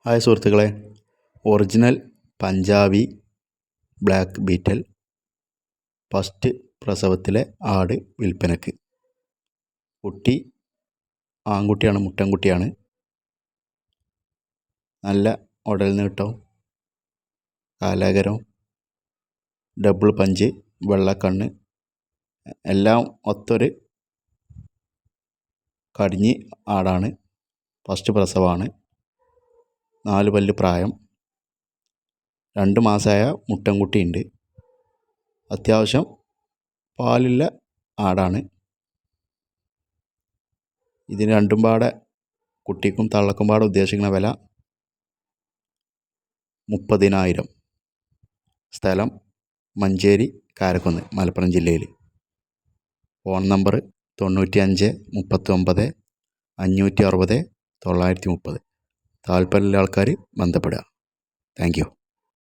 Hi സുഹൃത്തുക്കളെ, original Punjabi black Beetal first പ്രസവത്തിലെ ആട് വിൽപ്പനക്ക്. കുട്ടി ആൺകുട്ടിയാണ്, മുട്ടൻകുട്ടിയാണ്. നല്ല ഉടൽ നീട്ടവും കാലാകരവും ഡബിൾ പഞ്ച്, വെള്ളക്കണ്ണ് എല്ലാം ഒത്തൊരു കടിഞ്ഞി ആടാണ്. ഫസ്റ്റ് പ്രസവമാണ്. 4 പല്ല് പ്രായം. 2 മാസമായ മുട്ടൻകുട്ടിയുണ്ട്. അത്യാവശ്യം പാലുള്ള ആടാണ്. ഇതിന് രണ്ടും പാടെ, കുട്ടിക്കും തള്ളക്കും പാടെ ഉദ്ദേശിക്കുന്ന വില 30,000. സ്ഥലം മഞ്ചേരി കാരക്കുന്ന്, മലപ്പുറം ജില്ലയിൽ. Phone number 95 39 560 930. താല്പര്യമുള്ള ആൾക്കാർ ബന്ധപ്പെടുക. Thank you.